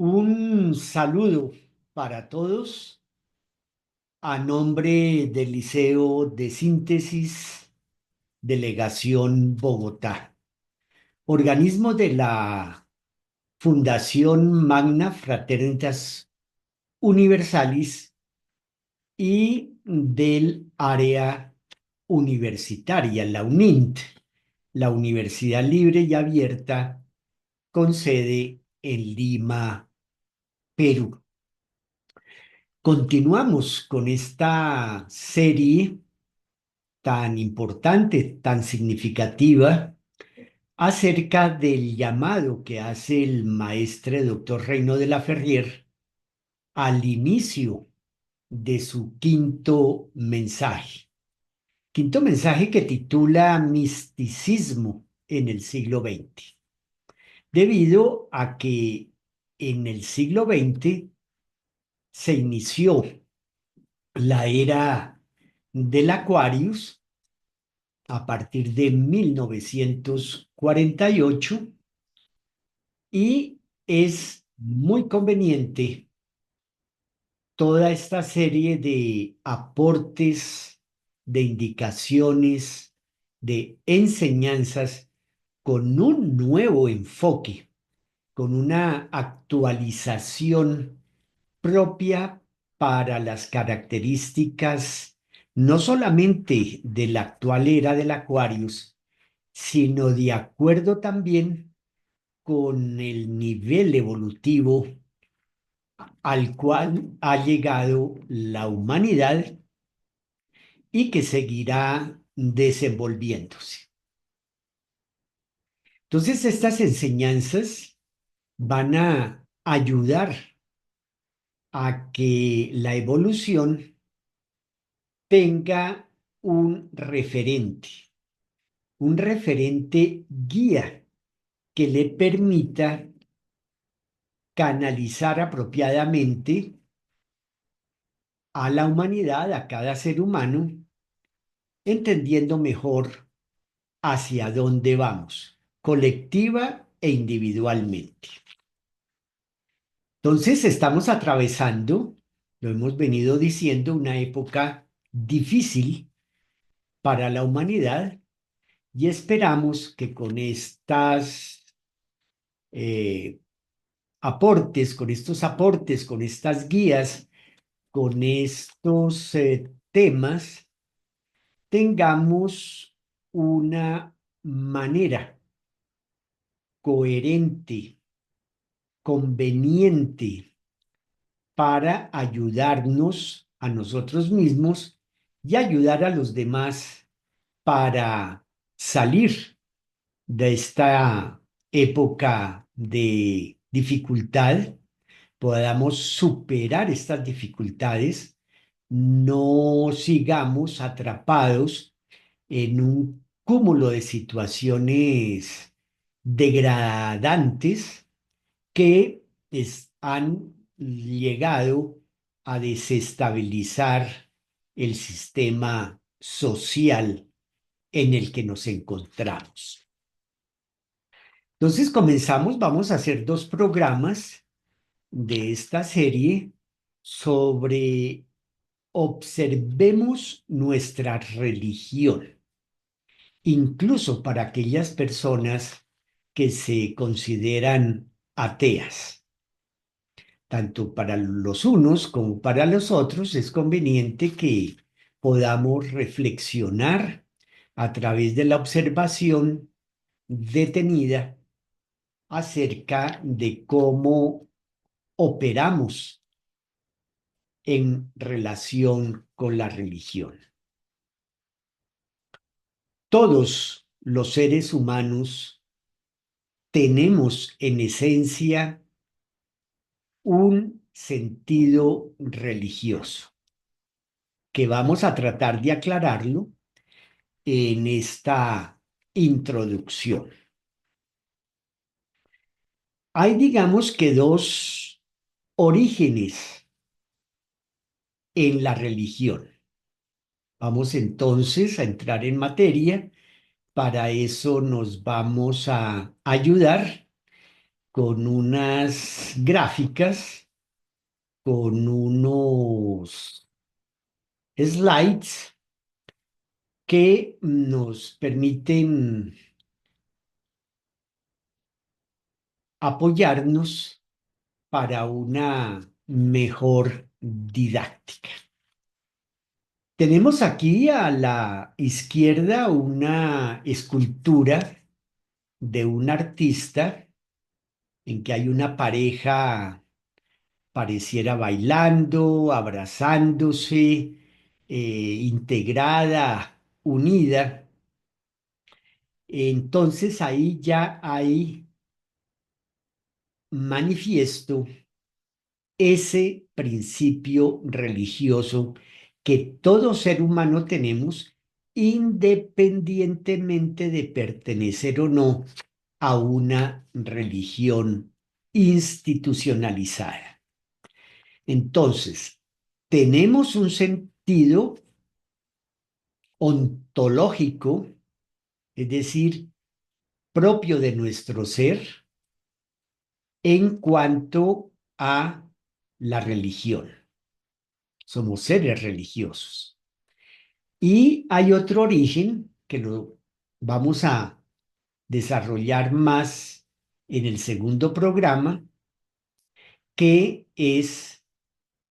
Un saludo para todos a nombre del Liceo de Síntesis, Delegación Bogotá, organismo de la Fundación Magna Fraternitas Universalis y del área universitaria, la UNINT, la Universidad Libre y Abierta, con sede en Lima, Perú. Continuamos con esta serie tan importante, tan significativa, acerca del llamado que hace el maestre doctor Reino de la Ferrier al inicio de su quinto mensaje. Quinto mensaje que titula Misticismo en el siglo XX, debido a que en el siglo XX se inició la era del Aquarius a partir de 1948 y es muy conveniente toda esta serie de aportes, de indicaciones, de enseñanzas con un nuevo enfoque, con una actualización propia para las características no solamente de la actual era del Aquarius, sino de acuerdo también con el nivel evolutivo al cual ha llegado la humanidad y que seguirá desenvolviéndose. Entonces, estas enseñanzas van a ayudar a que la evolución tenga un referente guía que le permita canalizar apropiadamente a la humanidad, a cada ser humano, entendiendo mejor hacia dónde vamos, colectiva e individualmente. Entonces, estamos atravesando, lo hemos venido diciendo, una época difícil para la humanidad y esperamos que con estas eh, aportes, con estas guías, con estos temas, tengamos una manera coherente, conveniente para ayudarnos a nosotros mismos y ayudar a los demás para salir de esta época de dificultad, podamos superar estas dificultades, no sigamos atrapados en un cúmulo de situaciones degradantes que han llegado a desestabilizar el sistema social en el que nos encontramos. Entonces vamos a hacer dos programas de esta serie sobre observemos nuestra religión, incluso para aquellas personas que se consideran ateas. Tanto para los unos como para los otros es conveniente que podamos reflexionar a través de la observación detenida acerca de cómo operamos en relación con la religión. Todos los seres humanos tenemos en esencia un sentido religioso, que vamos a tratar de aclararlo en esta introducción. Hay, digamos que, dos orígenes en la religión. Vamos entonces a entrar en materia. Para eso nos vamos a ayudar con unas gráficas, con unos slides que nos permiten apoyarnos para una mejor didáctica. Tenemos aquí a la izquierda una escultura de un artista en que hay una pareja, pareciera bailando, abrazándose, integrada, unida. Entonces ahí ya hay manifiesto ese principio religioso que todo ser humano tenemos independientemente de pertenecer o no a una religión institucionalizada. Entonces, tenemos un sentido ontológico, es decir, propio de nuestro ser en cuanto a la religión. Somos seres religiosos. Y hay otro origen que lo vamos a desarrollar más en el segundo programa, que es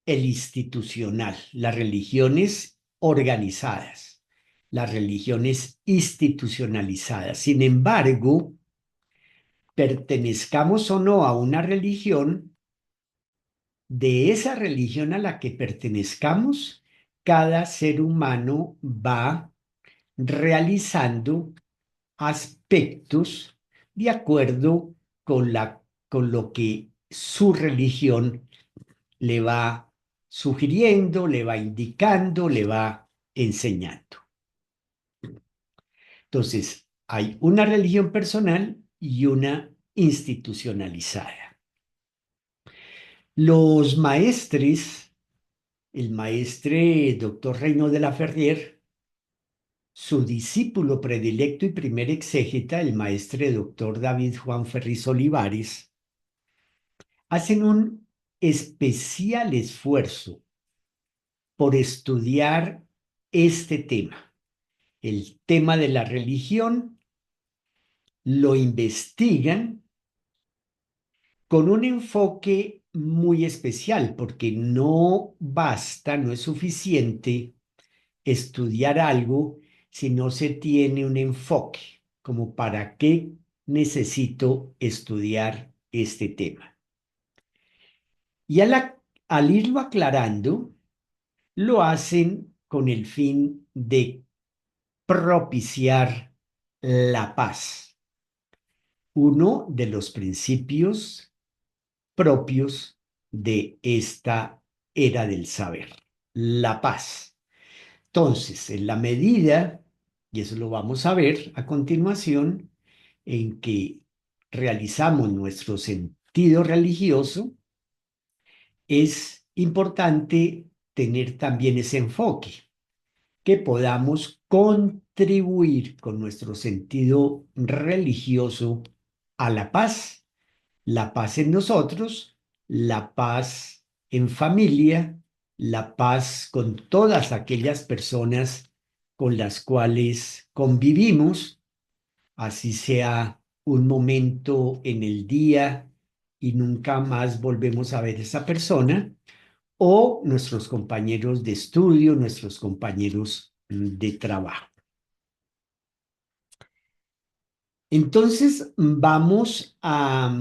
el institucional, las religiones organizadas, las religiones institucionalizadas. Sin embargo, pertenezcamos o no a una religión, de esa religión a la que pertenezcamos, cada ser humano va realizando aspectos de acuerdo con lo que su religión le va sugiriendo, le va indicando, le va enseñando. Entonces, hay una religión personal y una institucionalizada. Los maestres, el maestre doctor Reino de la Ferrier, su discípulo predilecto y primer exégeta, el maestre doctor David Juan Ferriz Olivares, hacen un especial esfuerzo por estudiar este tema, el tema de la religión, lo investigan con un enfoque muy especial, porque no basta, no es suficiente estudiar algo si no se tiene un enfoque, como para qué necesito estudiar este tema. Y al irlo aclarando, lo hacen con el fin de propiciar la paz, uno de los principios propios de esta era del saber, la paz. Entonces, en la medida, y eso lo vamos a ver a continuación, en que realizamos nuestro sentido religioso, es importante tener también ese enfoque, que podamos contribuir con nuestro sentido religioso a la paz en nosotros, la paz en familia, la paz con todas aquellas personas con las cuales convivimos, así sea un momento en el día y nunca más volvemos a ver a esa persona, o nuestros compañeros de estudio, nuestros compañeros de trabajo. Entonces, vamos a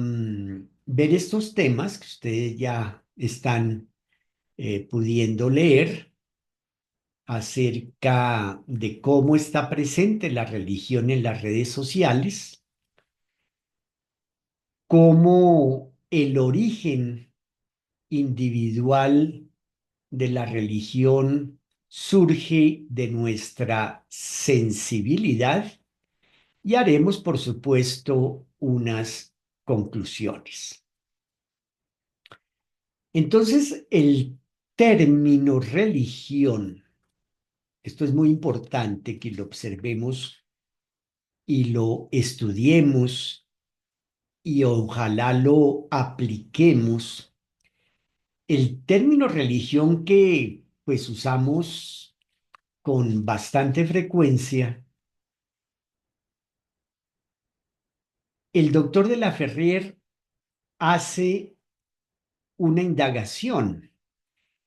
ver estos temas que ustedes ya están pudiendo leer acerca de cómo está presente la religión en las redes sociales, cómo el origen individual de la religión surge de nuestra sensibilidad, y haremos, por supuesto, unas conclusiones. Entonces, el término religión, esto es muy importante que lo observemos y lo estudiemos y ojalá lo apliquemos. El término religión que pues usamos con bastante frecuencia, el doctor de la Ferrier hace una indagación.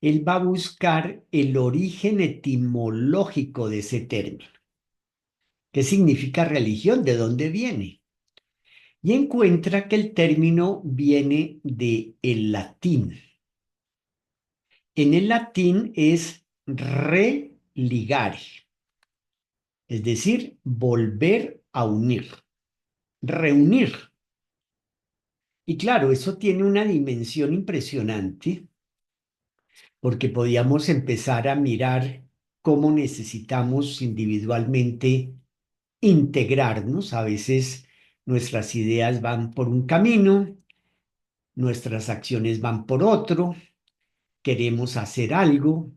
Él va a buscar el origen etimológico de ese término. ¿Qué significa religión? ¿De dónde viene? Y encuentra que el término viene del latín. En el latín es religare, es decir, volver a unir, reunir. Y claro, eso tiene una dimensión impresionante porque podíamos empezar a mirar cómo necesitamos individualmente integrarnos. A veces nuestras ideas van por un camino, nuestras acciones van por otro, queremos hacer algo,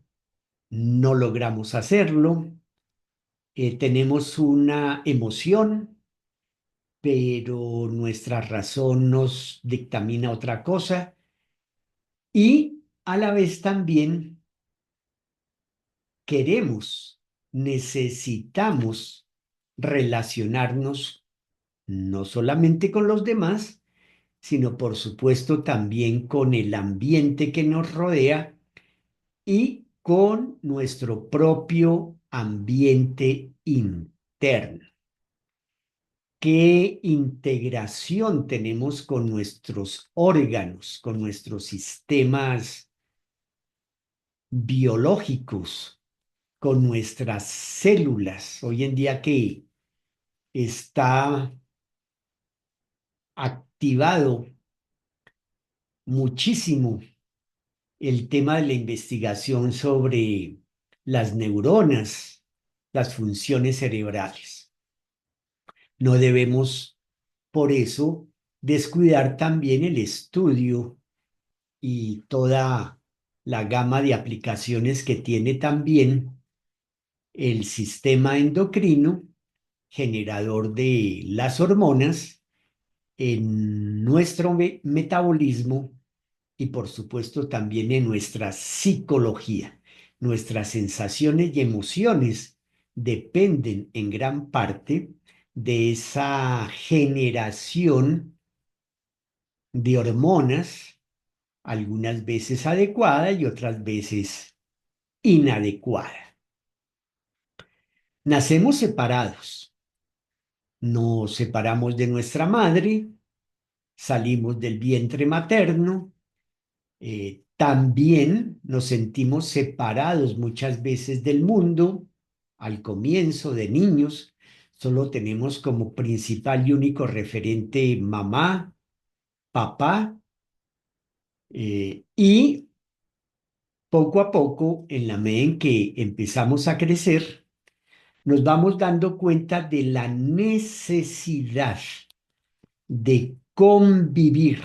no logramos hacerlo, tenemos una emoción, pero nuestra razón nos dictamina otra cosa y a la vez también queremos, necesitamos relacionarnos no solamente con los demás, sino por supuesto también con el ambiente que nos rodea y con nuestro propio ambiente interno. ¿Qué integración tenemos con nuestros órganos, con nuestros sistemas biológicos, con nuestras células? Hoy en día que está activado muchísimo el tema de la investigación sobre las neuronas, las funciones cerebrales. No debemos, por eso, descuidar también el estudio y toda la gama de aplicaciones que tiene también el sistema endocrino, generador de las hormonas, en nuestro metabolismo y por supuesto también en nuestra psicología. Nuestras sensaciones y emociones dependen en gran parte de esa generación de hormonas, algunas veces adecuada y otras veces inadecuada. Nacemos separados, nos separamos de nuestra madre, salimos del vientre materno. También nos sentimos separados muchas veces del mundo. Al comienzo de niños, solo tenemos como principal y único referente mamá, papá, y poco a poco, en la medida en que empezamos a crecer, nos vamos dando cuenta de la necesidad de convivir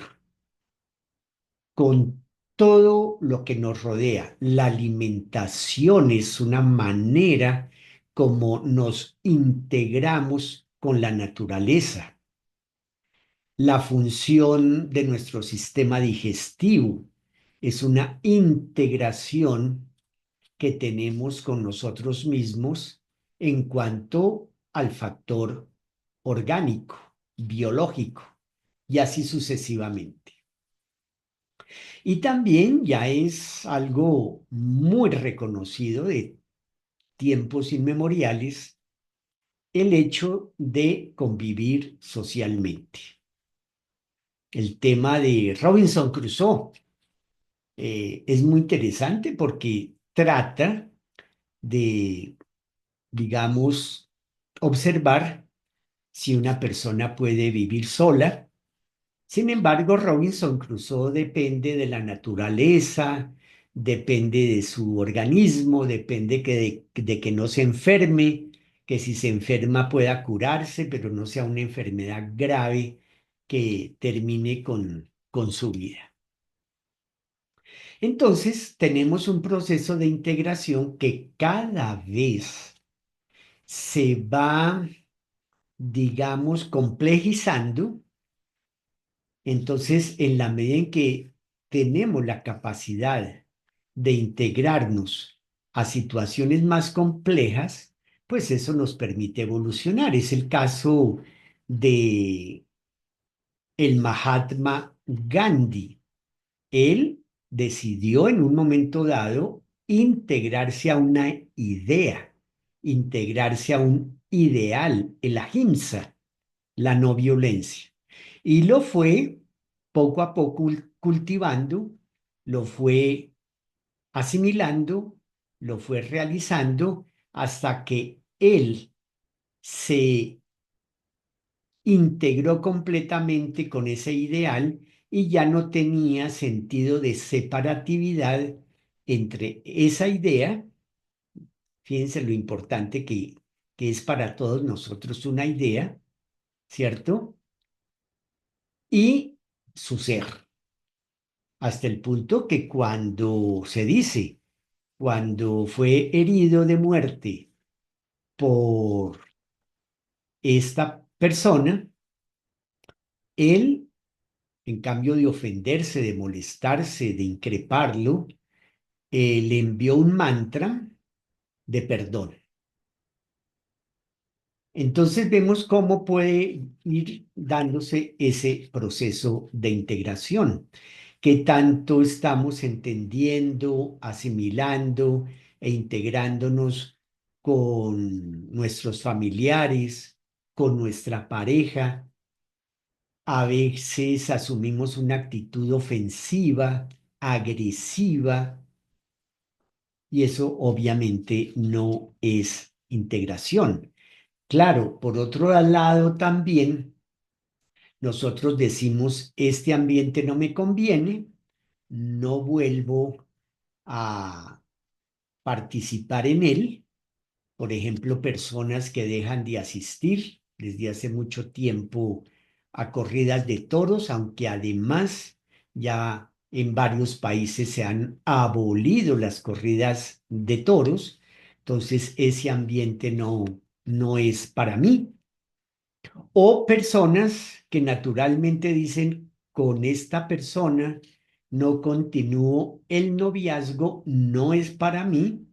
con todo lo que nos rodea. La alimentación es una manera como nos integramos con la naturaleza. La función de nuestro sistema digestivo es una integración que tenemos con nosotros mismos en cuanto al factor orgánico, biológico, y así sucesivamente. Y también ya es algo muy reconocido de tiempos inmemoriales el hecho de convivir socialmente. El tema de Robinson Crusoe es muy interesante porque trata de, digamos, observar si una persona puede vivir sola. Sin embargo, Robinson Crusoe depende de la naturaleza, depende de su organismo, depende de que no se enferme, que si se enferma pueda curarse, pero no sea una enfermedad grave que termine con su vida. Entonces, tenemos un proceso de integración que cada vez se va, digamos, complejizando Entonces, en la medida en que tenemos la capacidad de integrarnos a situaciones más complejas, pues eso nos permite evolucionar. Es el caso de el Mahatma Gandhi. Él decidió en un momento dado integrarse a una idea, integrarse a un ideal, el ahimsa, la no violencia. Y lo fue poco a poco cultivando, lo fue asimilando, lo fue realizando hasta que él se integró completamente con ese ideal y ya no tenía sentido de separatividad entre esa idea, fíjense lo importante que es para todos nosotros una idea, ¿cierto? Y su ser, hasta el punto que cuando se dice, cuando fue herido de muerte por esta persona, él, en cambio de ofenderse, de molestarse, de increparlo, le envió un mantra de perdón. Entonces vemos cómo puede ir dándose ese proceso de integración, que tanto estamos entendiendo, asimilando e integrándonos con nuestros familiares, con nuestra pareja. A veces asumimos una actitud ofensiva, agresiva, y eso obviamente no es integración. Claro, por otro lado también nosotros decimos, este ambiente no me conviene, no vuelvo a participar en él. Por ejemplo, personas que dejan de asistir desde hace mucho tiempo a corridas de toros, aunque además ya en varios países se han abolido las corridas de toros. Entonces, ese ambiente no es para mí. O personas que naturalmente dicen, con esta persona no continúo el noviazgo, no es para mí,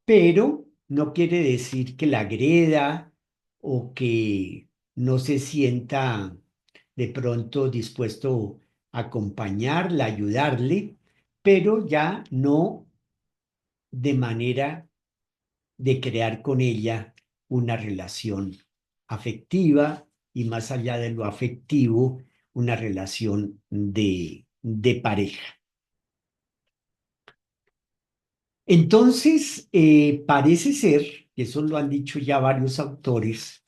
pero no quiere decir que la agreda o que no se sienta de pronto dispuesto a acompañarla, ayudarle, pero ya no de manera de crear con ella una relación afectiva y más allá de lo afectivo, una relación de pareja. Entonces, parece ser, y eso lo han dicho ya varios autores,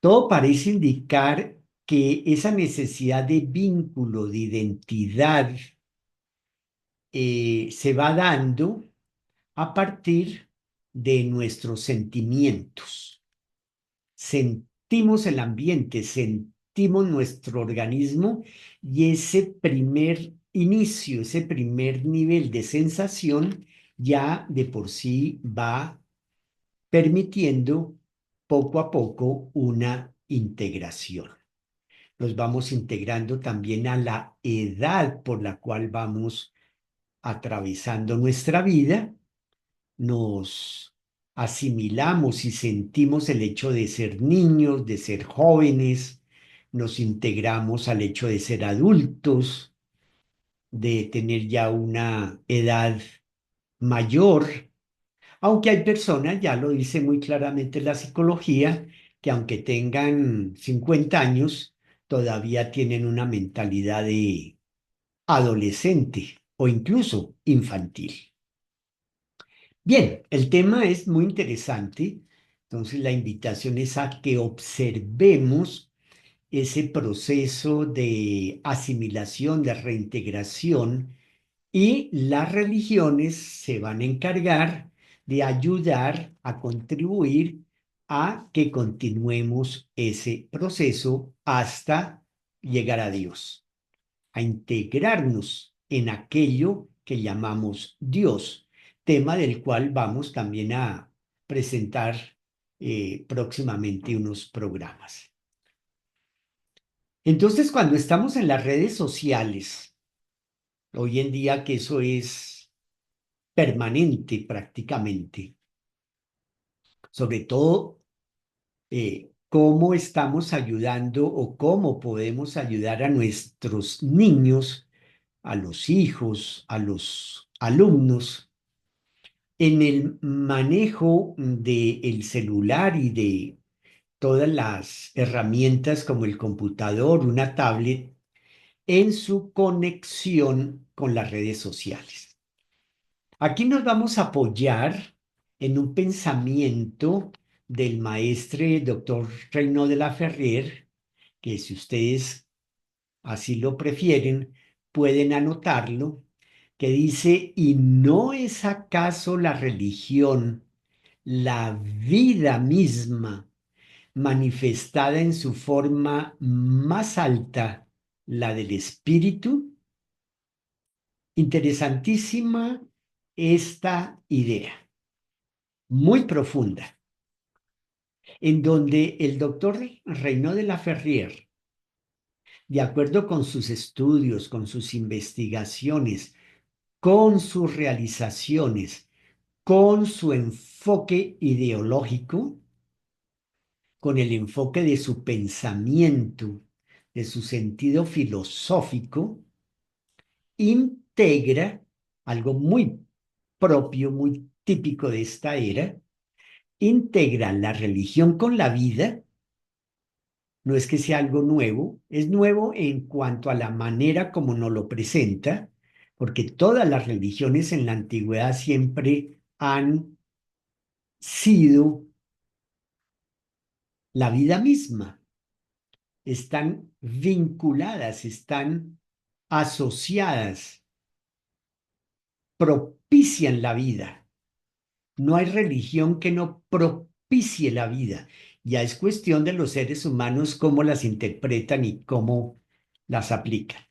todo parece indicar que esa necesidad de vínculo, de identidad, se va dando a partir de nuestros sentimientos. Sentimos el ambiente, sentimos nuestro organismo y ese primer inicio, ese primer nivel de sensación ya de por sí va permitiendo poco a poco una integración. Nos vamos integrando también a la edad por la cual vamos atravesando nuestra vida, nos asimilamos y sentimos el hecho de ser niños, de ser jóvenes, nos integramos al hecho de ser adultos, de tener ya una edad mayor, aunque hay personas, ya lo dice muy claramente la psicología, que aunque tengan 50 años, todavía tienen una mentalidad de adolescente o incluso infantil. Bien, el tema es muy interesante, entonces la invitación es a que observemos ese proceso de asimilación, de reintegración, y las religiones se van a encargar de ayudar a contribuir a que continuemos ese proceso hasta llegar a Dios, a integrarnos en aquello que llamamos Dios, tema del cual vamos también a presentar próximamente unos programas. Entonces, cuando estamos en las redes sociales, hoy en día que eso es permanente prácticamente, sobre todo cómo estamos ayudando o cómo podemos ayudar a nuestros niños, a los hijos, a los alumnos en el manejo del celular y de todas las herramientas como el computador, una tablet, en su conexión con las redes sociales. Aquí nos vamos a apoyar en un pensamiento del maestre doctor Reino de la Ferrer, que si ustedes así lo prefieren, pueden anotarlo, que dice, ¿y no es acaso la religión la vida misma manifestada en su forma más alta, la del espíritu? Interesantísima esta idea, muy profunda, en donde el doctor Renaud de la Ferrière, de acuerdo con sus estudios, con sus investigaciones, con sus realizaciones, con su enfoque ideológico, con el enfoque de su pensamiento, de su sentido filosófico, integra algo muy propio, muy típico de esta era, integra la religión con la vida. No es que sea algo nuevo, es nuevo en cuanto a la manera como nos lo presenta, porque todas las religiones en la antigüedad siempre han sido la vida misma, están vinculadas, están asociadas, propician la vida. No hay religión que no propicie la vida. Ya es cuestión de los seres humanos cómo las interpretan y cómo las aplican.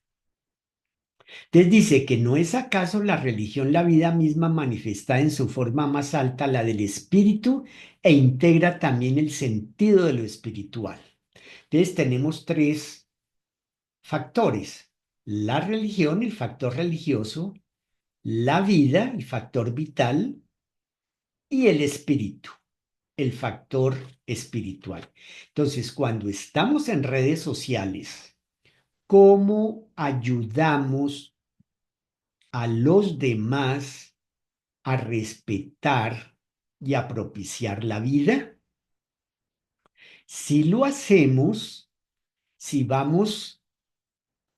Entonces dice que no es acaso la religión la vida misma manifestada en su forma más alta, la del espíritu, e integra también el sentido de lo espiritual. Entonces tenemos tres factores: la religión, el factor religioso; la vida, el factor vital; y el espíritu, el factor espiritual. Entonces, cuando estamos en redes sociales, ¿cómo ayudamos a los demás a respetar y a propiciar la vida? Si lo hacemos, si vamos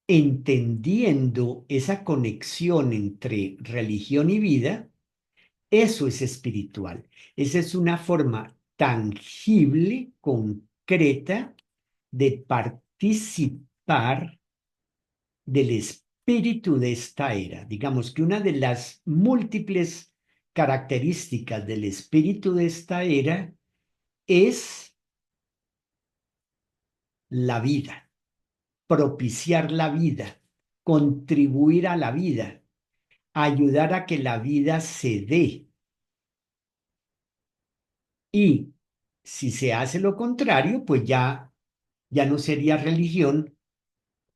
entendiendo esa conexión entre religión y vida, eso es espiritual. Esa es una forma tangible, concreta, de participar del espíritu de esta era. Digamos que una de las múltiples características del espíritu de esta era es la vida, propiciar la vida, contribuir a la vida, ayudar a que la vida se dé. Y si se hace lo contrario, pues ya no sería religión,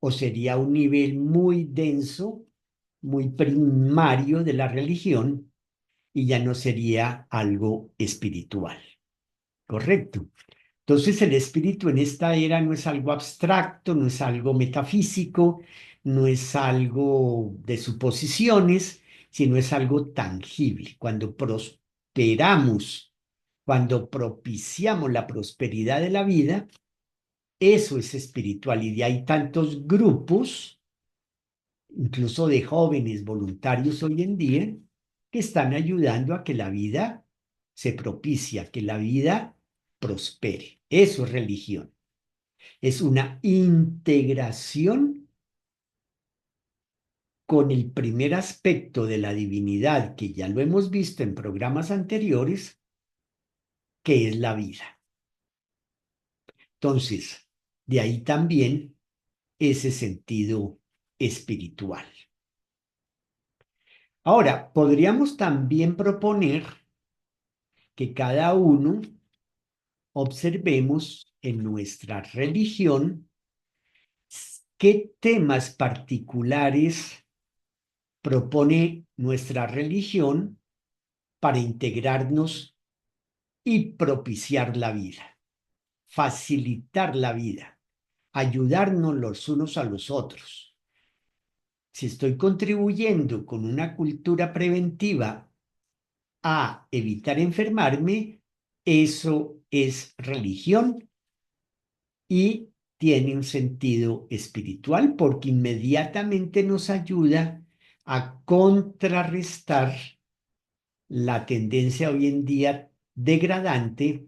o sería un nivel muy denso, muy primario de la religión, y ya no sería algo espiritual. ¿Correcto? Entonces el espíritu en esta era no es algo abstracto, no es algo metafísico, no es algo de suposiciones, sino es algo tangible. Cuando prosperamos, cuando propiciamos la prosperidad de la vida, eso es espiritual. Y de ahí tantos grupos, incluso de jóvenes voluntarios hoy en día, que están ayudando a que la vida se propicie, que la vida prospere. Eso es religión. Es una integración con el primer aspecto de la divinidad, que ya lo hemos visto en programas anteriores, que es la vida. Entonces, de ahí también ese sentido espiritual. Ahora, podríamos también proponer que cada uno observemos en nuestra religión ¿Qué temas particulares propone nuestra religión para integrarnos y propiciar la vida, facilitar la vida, ayudarnos los unos a los otros? Si estoy contribuyendo con una cultura preventiva a evitar enfermarme, eso es religión y tiene un sentido espiritual porque inmediatamente nos ayuda a contrarrestar la tendencia hoy en día degradante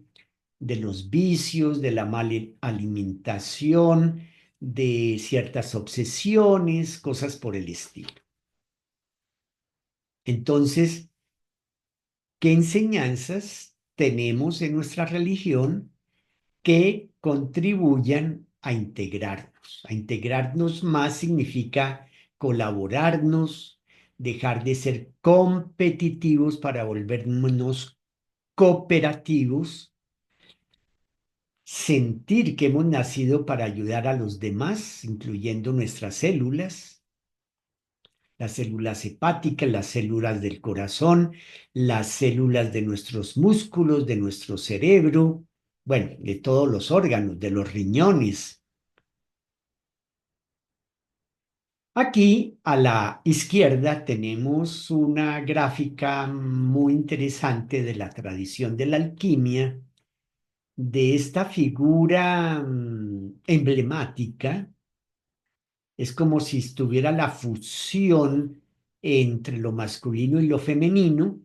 de los vicios, de la mala alimentación, de ciertas obsesiones, cosas por el estilo. Entonces, ¿qué enseñanzas tenemos en nuestra religión que contribuyan a integrarnos? A integrarnos más significa colaborarnos, dejar de ser competitivos para volvernos cooperativos, sentir que hemos nacido para ayudar a los demás, incluyendo nuestras células, las células hepáticas, las células del corazón, las células de nuestros músculos, de nuestro cerebro, bueno, de todos los órganos, de los riñones. Aquí a la izquierda tenemos una gráfica muy interesante de la tradición de la alquimia, de esta figura emblemática. Es como si estuviera la fusión entre lo masculino y lo femenino,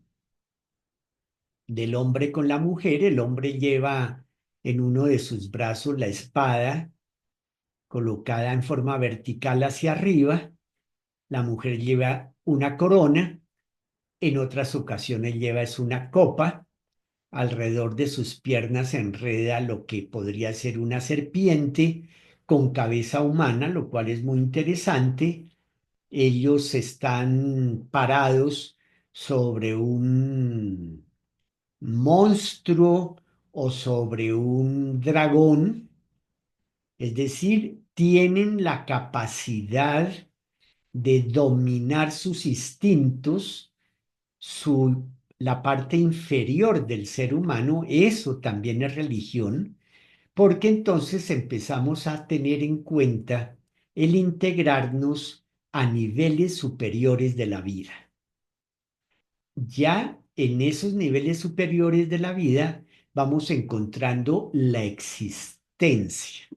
del hombre con la mujer. El hombre lleva en uno de sus brazos la espada colocada en forma vertical hacia arriba. La mujer lleva una corona. En otras ocasiones lleva es una copa. Alrededor de sus piernas se enreda lo que podría ser una serpiente con cabeza humana, lo cual es muy interesante. Ellos están parados sobre un monstruo o sobre un dragón, es decir, tienen la capacidad de dominar sus instintos, la parte inferior del ser humano. Eso también es religión, porque entonces empezamos a tener en cuenta el integrarnos a niveles superiores de la vida. Ya en esos niveles superiores de la vida vamos encontrando la existencia.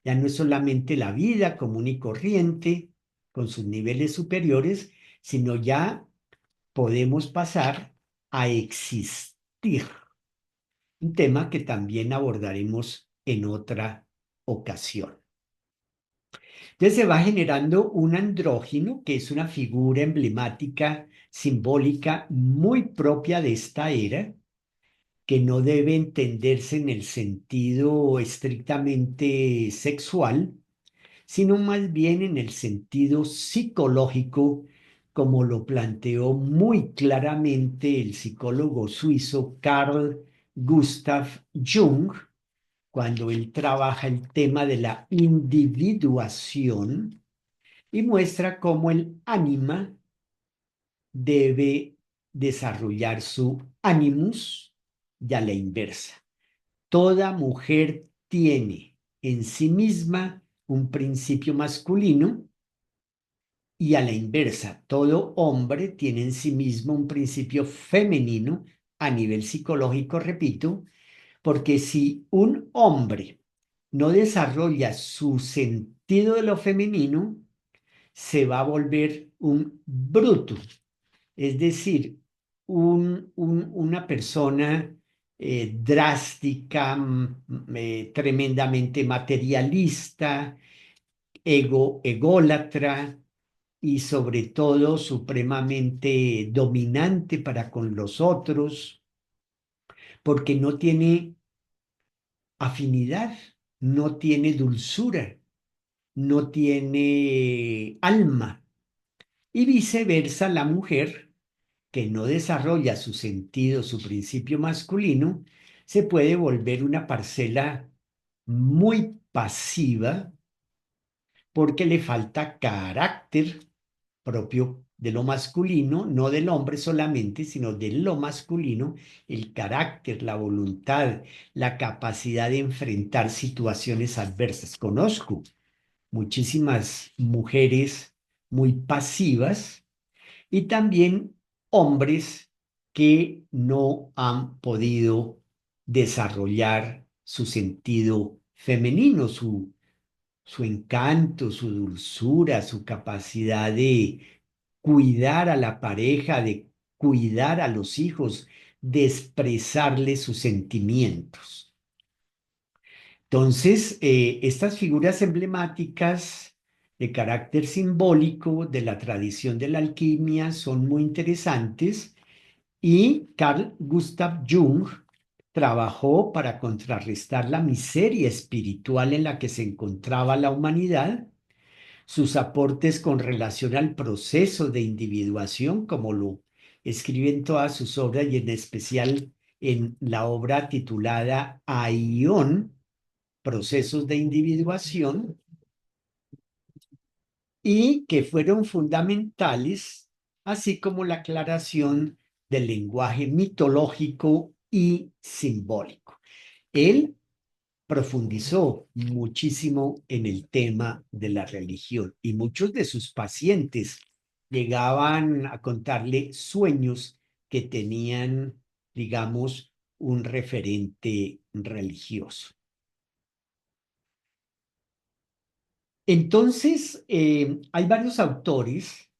Ya no es solamente la vida común y corriente con sus niveles superiores, sino ya podemos pasar a existir, un tema que también abordaremos en otra ocasión. Entonces se va generando un andrógino, que es una figura emblemática, simbólica, muy propia de esta era, que no debe entenderse en el sentido estrictamente sexual, sino más bien en el sentido psicológico, como lo planteó muy claramente el psicólogo suizo Carl Gustav Jung, cuando él trabaja el tema de la individuación y muestra cómo el ánima debe desarrollar su animus y a la inversa. Toda mujer tiene en sí misma un principio masculino y a la inversa, todo hombre tiene en sí mismo un principio femenino a nivel psicológico, repito, porque si un hombre no desarrolla su sentido de lo femenino, se va a volver un bruto, es decir, una persona drástica, tremendamente materialista, ególatra y sobre todo supremamente dominante para con los otros, porque no tiene afinidad, no tiene dulzura, no tiene alma. Y viceversa, la mujer que no desarrolla su sentido, su principio masculino, se puede volver una parcela muy pasiva, porque le falta carácter propio de lo masculino, no del hombre solamente, sino de lo masculino, el carácter, la voluntad, la capacidad de enfrentar situaciones adversas. Conozco muchísimas mujeres muy pasivas y también hombres que no han podido desarrollar su sentido femenino, su encanto, su dulzura, su capacidad de cuidar a la pareja, de cuidar a los hijos, de expresarles sus sentimientos. Entonces, estas figuras emblemáticas de carácter simbólico de la tradición de la alquimia son muy interesantes y Carl Gustav Jung trabajó para contrarrestar la miseria espiritual en la que se encontraba la humanidad. Sus aportes con relación al proceso de individuación, como lo escribe en todas sus obras y en especial en la obra titulada Aion, Procesos de Individuación, y que fueron fundamentales, así como la aclaración del lenguaje mitológico y simbólico. Él profundizó muchísimo en el tema de la religión y muchos de sus pacientes llegaban a contarle sueños que tenían, digamos, un referente religioso. Entonces, hay varios autores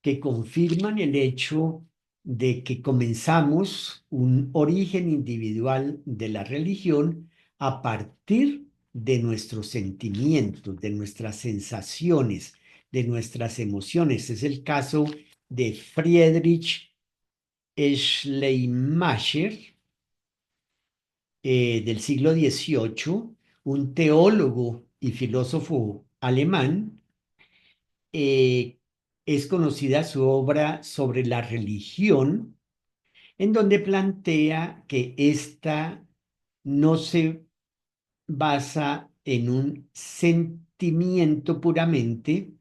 que confirman el hecho de que comenzamos un origen individual de la religión a partir de nuestros sentimientos, de nuestras sensaciones, de nuestras emociones. Es el caso de Friedrich Schleiermacher, del siglo XVIII, un teólogo y filósofo alemán. Es conocida su obra sobre la religión, en donde plantea que ésta no se basa en un sentimiento puramente,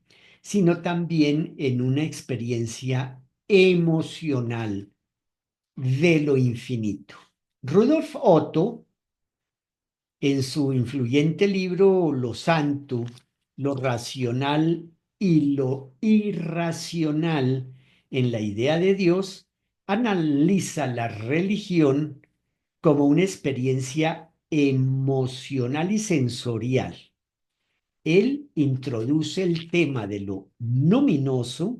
sino también en una experiencia emocional de lo infinito. Rudolf Otto, en su influyente libro Lo Santo, lo racional y lo irracional en la idea de Dios, analiza la religión como una experiencia emocional y sensorial. Él introduce el tema de lo luminoso,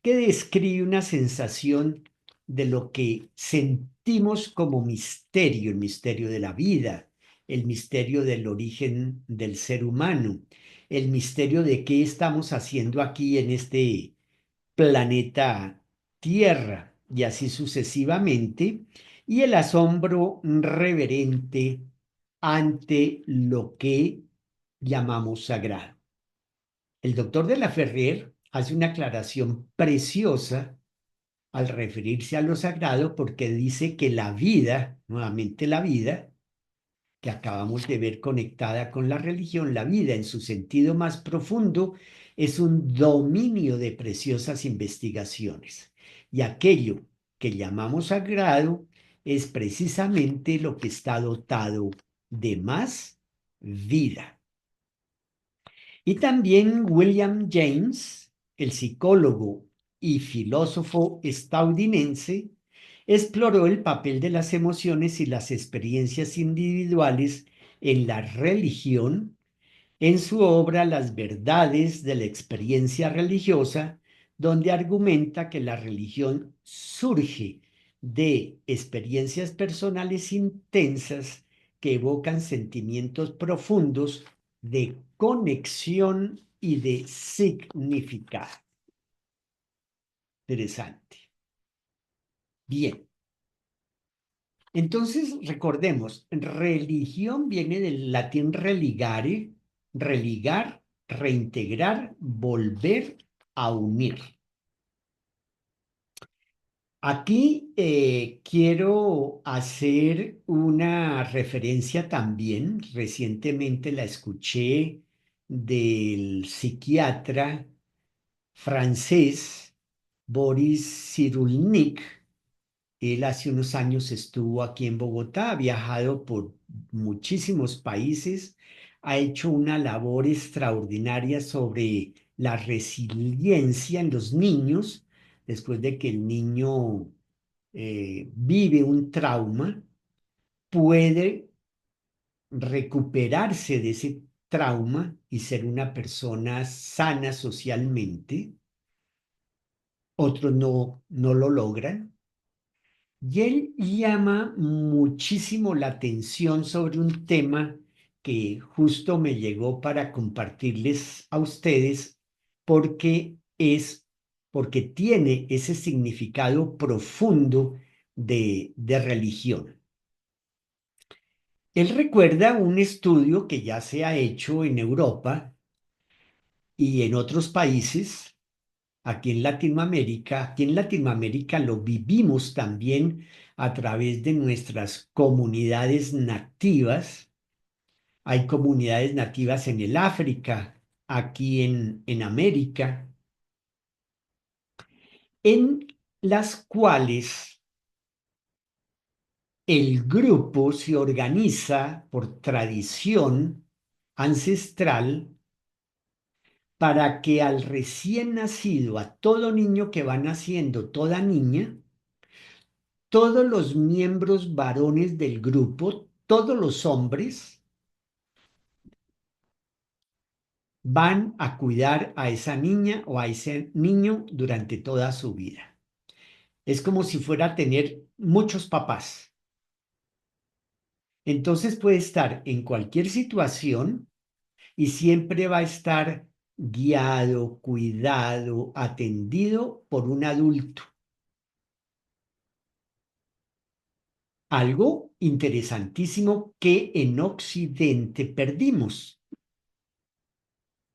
que describe una sensación de lo que sentimos como misterio, el misterio de la vida, el misterio del origen del ser humano, el misterio de qué estamos haciendo aquí en este planeta Tierra, y así sucesivamente, y el asombro reverente ante lo que llamamos sagrado. El doctor de la Ferrer hace una aclaración preciosa al referirse a lo sagrado, porque dice que la vida, nuevamente la vida, que acabamos de ver conectada con la religión, la vida en su sentido más profundo es un dominio de preciosas investigaciones. Y aquello que llamamos sagrado es precisamente lo que está dotado de más vida. Y también William James, el psicólogo y filósofo estadounidense, exploró el papel de las emociones y las experiencias individuales en la religión en su obra Las verdades de la experiencia religiosa, donde argumenta que la religión surge de experiencias personales intensas que evocan sentimientos profundos de conexión y de significado. Interesante. Bien. Entonces, recordemos, religión viene del latín religare, religar, reintegrar, volver a unir. Aquí quiero hacer una referencia también. Recientemente la escuché del psiquiatra francés Boris Cyrulnik. Él hace unos años estuvo aquí en Bogotá, ha viajado por muchísimos países, ha hecho una labor extraordinaria sobre la resiliencia en los niños después de que el niño vive un trauma, puede recuperarse de ese trauma y ser una persona sana socialmente. Otros no lo logran. Y él llama muchísimo la atención sobre un tema que justo me llegó para compartirles a ustedes porque porque tiene ese significado profundo de religión. Él recuerda un estudio que ya se ha hecho en Europa y en otros países. Aquí en Latinoamérica lo vivimos también a través de nuestras comunidades nativas. Hay comunidades nativas en el África, aquí en América, en las cuales el grupo se organiza por tradición ancestral para que al recién nacido, a todo niño que va naciendo, toda niña, todos los miembros varones del grupo, todos los hombres, van a cuidar a esa niña o a ese niño durante toda su vida. Es como si fuera a tener muchos papás. Entonces puede estar en cualquier situación y siempre va a estar guiado, cuidado, atendido por un adulto. Algo interesantísimo que en Occidente perdimos.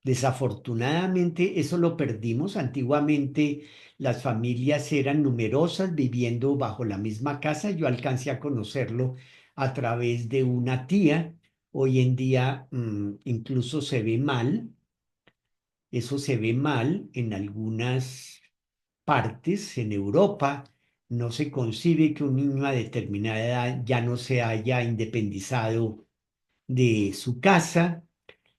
Desafortunadamente, eso lo perdimos. Antiguamente las familias eran numerosas viviendo bajo la misma casa. Yo alcancé a conocerlo a través de una tía. Hoy en día incluso se ve mal. Eso se ve mal en algunas partes. En Europa no se concibe que un niño a determinada edad ya no se haya independizado de su casa.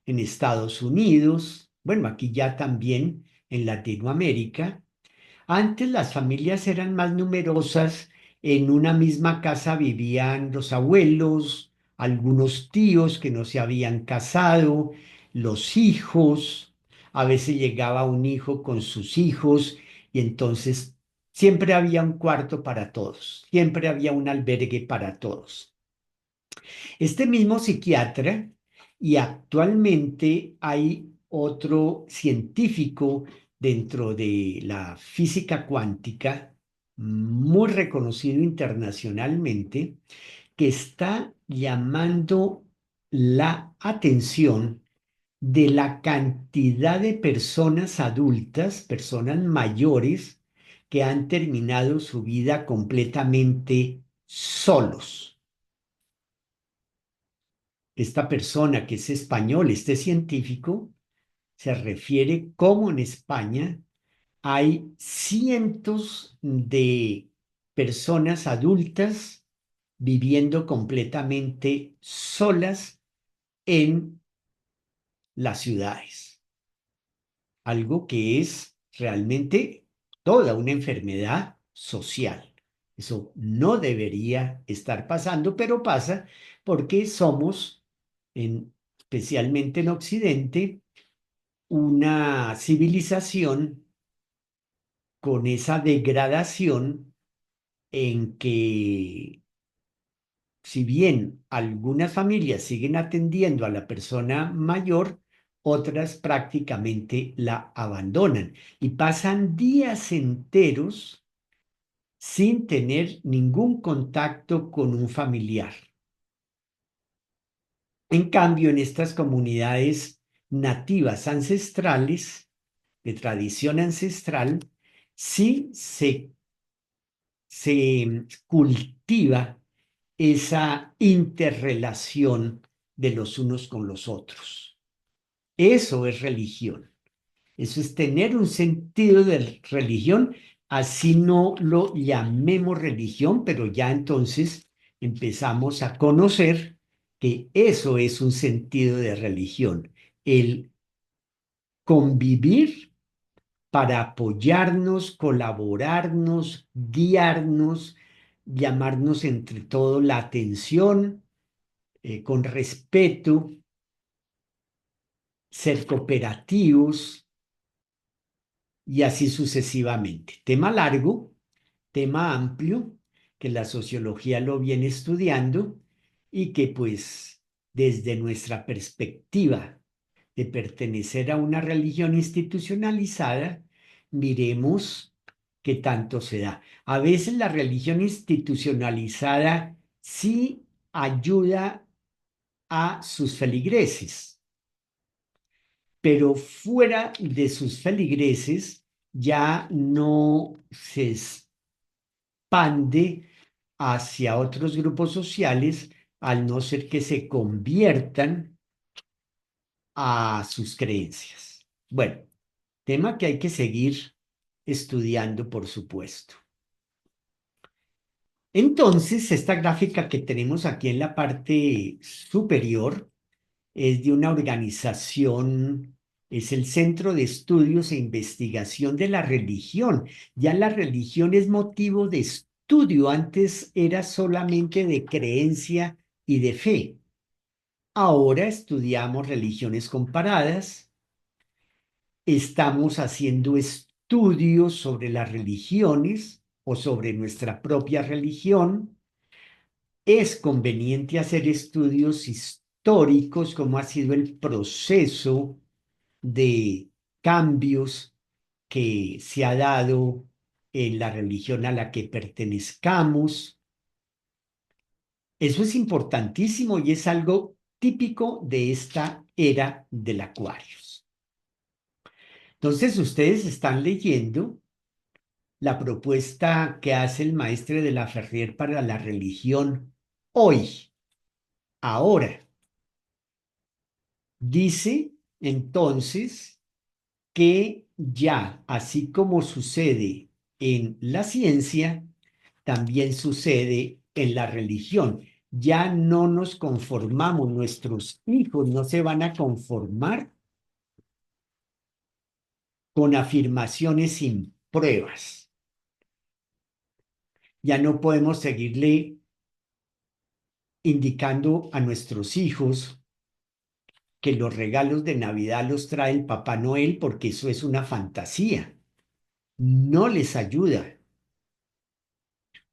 En Estados Unidos, bueno, aquí ya también en Latinoamérica. Antes las familias eran más numerosas, en una misma casa vivían los abuelos, algunos tíos que no se habían casado, los hijos, a veces llegaba un hijo con sus hijos y entonces siempre había un cuarto para todos, siempre había un albergue para todos. Este mismo psiquiatra, y actualmente hay otro científico dentro de la física cuántica, muy reconocido internacionalmente, que está llamando la atención de la cantidad de personas adultas, personas mayores, que han terminado su vida completamente solos. Esta persona que es español, este científico, se refiere cómo en España hay cientos de personas adultas viviendo completamente solas en las ciudades. Algo que es realmente toda una enfermedad social. Eso no debería estar pasando, pero pasa porque somos, especialmente en Occidente, una civilización con esa degradación en que si bien algunas familias siguen atendiendo a la persona mayor, otras prácticamente la abandonan y pasan días enteros sin tener ningún contacto con un familiar. En cambio, en estas comunidades nativas ancestrales, de tradición ancestral, sí se cultiva esa interrelación de los unos con los otros. Eso es religión. Eso es tener un sentido de religión, así no lo llamemos religión, pero ya entonces empezamos a conocer que eso es un sentido de religión, el convivir para apoyarnos, colaborarnos, guiarnos, llamarnos entre todos la atención, con respeto, ser cooperativos y así sucesivamente. Tema largo, tema amplio, que la sociología lo viene estudiando y que pues desde nuestra perspectiva de pertenecer a una religión institucionalizada, miremos qué tanto se da. A veces la religión institucionalizada sí ayuda a sus feligreses, pero fuera de sus feligreses ya no se expande hacia otros grupos sociales, al no ser que se conviertan a sus creencias. Bueno, tema que hay que seguir estudiando, por supuesto. Entonces, esta gráfica que tenemos aquí en la parte superior es de una organización, es el Centro de Estudios e Investigación de la Religión. Ya la religión es motivo de estudio, antes era solamente de creencia y de fe. Ahora estudiamos religiones comparadas, estamos haciendo estudios sobre las religiones o sobre nuestra propia religión. Es conveniente hacer estudios históricos, cómo ha sido el proceso de cambios que se ha dado en la religión a la que pertenezcamos. Eso es importantísimo y es algo típico de esta era del Acuarios. Entonces, ustedes están leyendo la propuesta que hace el maestre de la Ferrier para la religión hoy, ahora. Dice entonces que ya, así como sucede en la ciencia, también sucede en la religión. Ya no nos conformamos, nuestros hijos no se van a conformar con afirmaciones sin pruebas. Ya no podemos seguirle indicando a nuestros hijos que los regalos de Navidad los trae el Papá Noel porque eso es una fantasía. No les ayuda.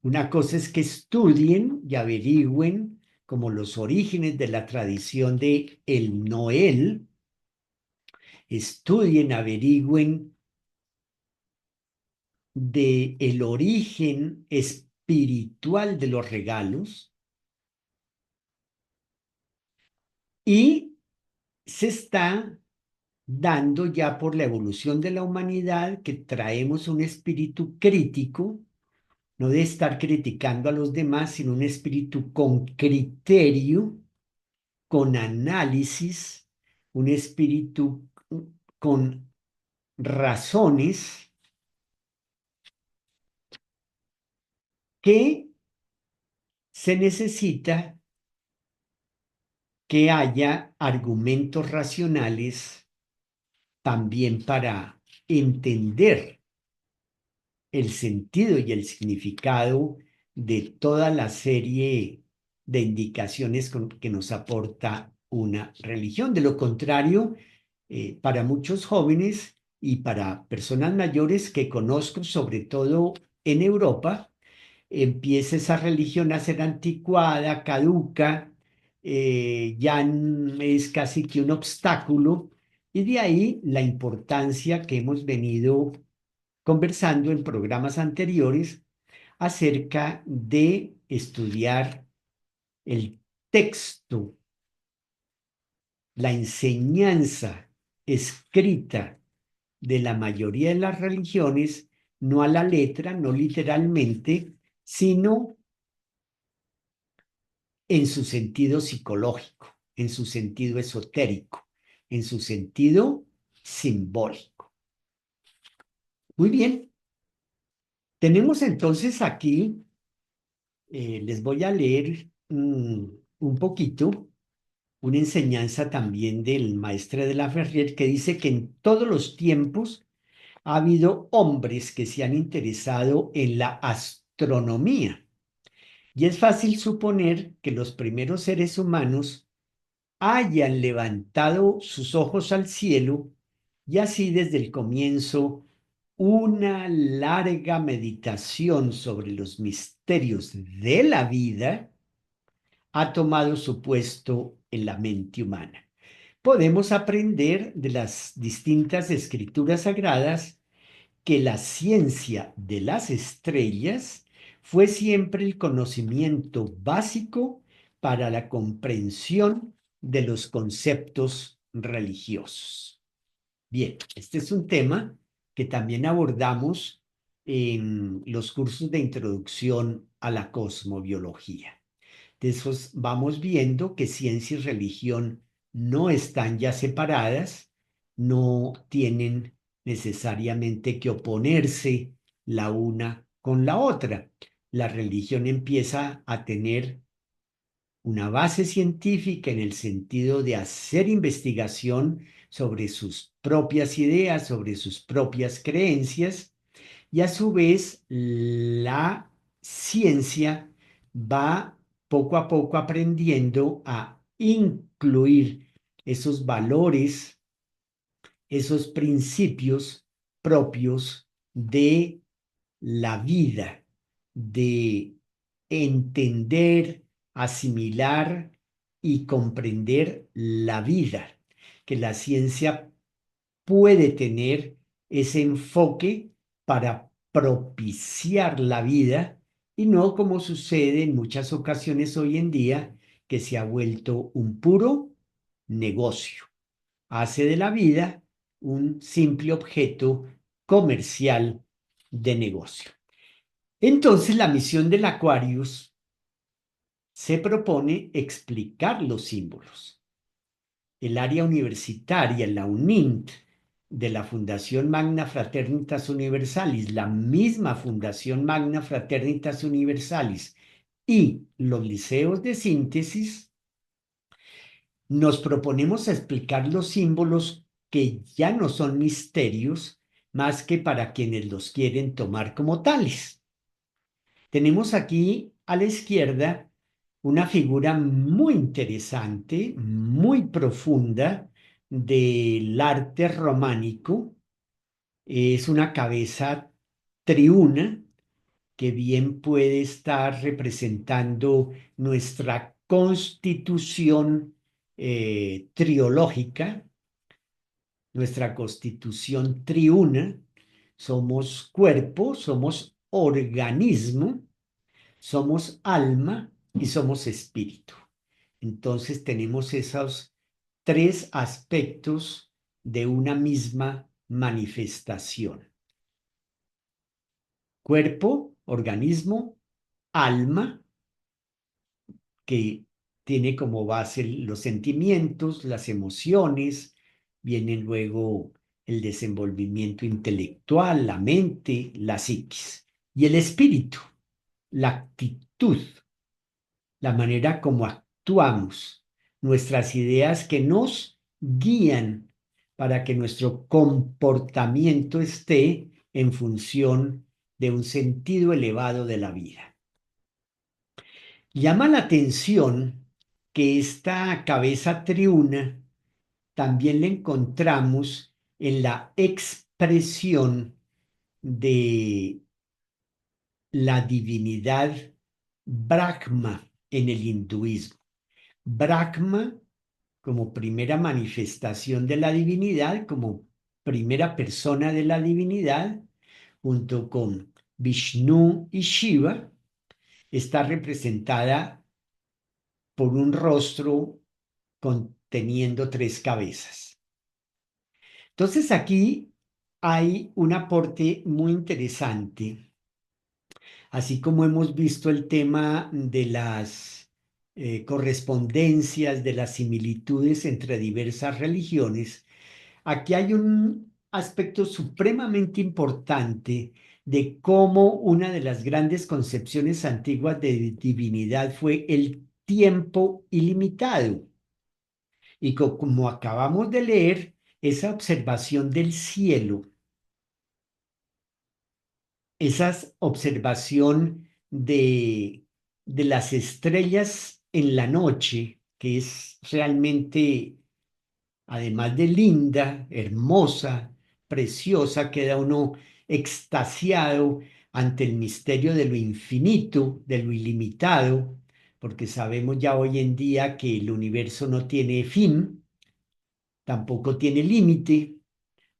Una cosa es que estudien y averigüen como los orígenes de la tradición de el Noel, estudien, averigüen de el origen espiritual de los regalos y se está dando ya por la evolución de la humanidad que traemos un espíritu crítico, no de estar criticando a los demás, sino un espíritu con criterio, con análisis, un espíritu con razones que se necesita que haya argumentos racionales también para entender el sentido y el significado de toda la serie de indicaciones que nos aporta una religión. De lo contrario, para muchos jóvenes y para personas mayores que conozco, sobre todo en Europa, empieza esa religión a ser anticuada, caduca, ya es casi que un obstáculo, y de ahí la importancia que hemos venido conversando en programas anteriores acerca de estudiar el texto, la enseñanza escrita de la mayoría de las religiones, no a la letra, no literalmente, sino en su sentido psicológico, en su sentido esotérico, en su sentido simbólico. Muy bien, tenemos entonces aquí, les voy a leer un poquito, una enseñanza también del maestre de la Ferrier que dice que en todos los tiempos ha habido hombres que se han interesado en la astronomía. Y es fácil suponer que los primeros seres humanos hayan levantado sus ojos al cielo y así desde el comienzo una larga meditación sobre los misterios de la vida ha tomado su puesto en la mente humana. Podemos aprender de las distintas escrituras sagradas que la ciencia de las estrellas fue siempre el conocimiento básico para la comprensión de los conceptos religiosos. Bien, este es un tema que también abordamos en los cursos de introducción a la cosmobiología. Entonces vamos viendo que ciencia y religión no están ya separadas, no tienen necesariamente que oponerse la una con la otra. La religión empieza a tener una base científica en el sentido de hacer investigación sobre sus propias ideas, sobre sus propias creencias, y a su vez la ciencia va poco a poco aprendiendo a incluir esos valores, esos principios propios de la vida, de entender, asimilar y comprender la vida, que la ciencia puede tener ese enfoque para propiciar la vida y no como sucede en muchas ocasiones hoy en día, que se ha vuelto un puro negocio. Hace de la vida un simple objeto comercial de negocio. Entonces, la misión del Aquarius se propone explicar los símbolos. El área universitaria, la UNINT, de la Fundación Magna Fraternitas Universalis, la misma Fundación Magna Fraternitas Universalis y los liceos de síntesis, nos proponemos explicar los símbolos que ya no son misterios más que para quienes los quieren tomar como tales. Tenemos aquí a la izquierda una figura muy interesante, muy profunda del arte románico. Es una cabeza triuna que bien puede estar representando nuestra constitución triológica, nuestra constitución triuna. Somos cuerpo, somos organismo, somos alma y somos espíritu. Entonces tenemos esos tres aspectos de una misma manifestación: cuerpo, organismo, alma, que tiene como base los sentimientos, las emociones, vienen luego el desenvolvimiento intelectual, la mente, la psiquis, y el espíritu, la actitud, la manera como actuamos, nuestras ideas que nos guían para que nuestro comportamiento esté en función de un sentido elevado de la vida. Llama la atención que esta cabeza triuna también la encontramos en la expresión de la divinidad Brahma en el hinduismo. Brahma como primera manifestación de la divinidad, como primera persona de la divinidad, junto con Vishnu y Shiva, está representada por un rostro conteniendo tres cabezas. Entonces aquí hay un aporte muy interesante, así como hemos visto el tema de las correspondencias, de las similitudes entre diversas religiones, aquí hay un aspecto supremamente importante de cómo una de las grandes concepciones antiguas de divinidad fue el tiempo ilimitado. Y como acabamos de leer, esa observación del cielo, esa observación de las estrellas en la noche, que es realmente, además de linda, hermosa, preciosa, queda uno extasiado ante el misterio de lo infinito, de lo ilimitado, porque sabemos ya hoy en día que el universo no tiene fin, tampoco tiene límite,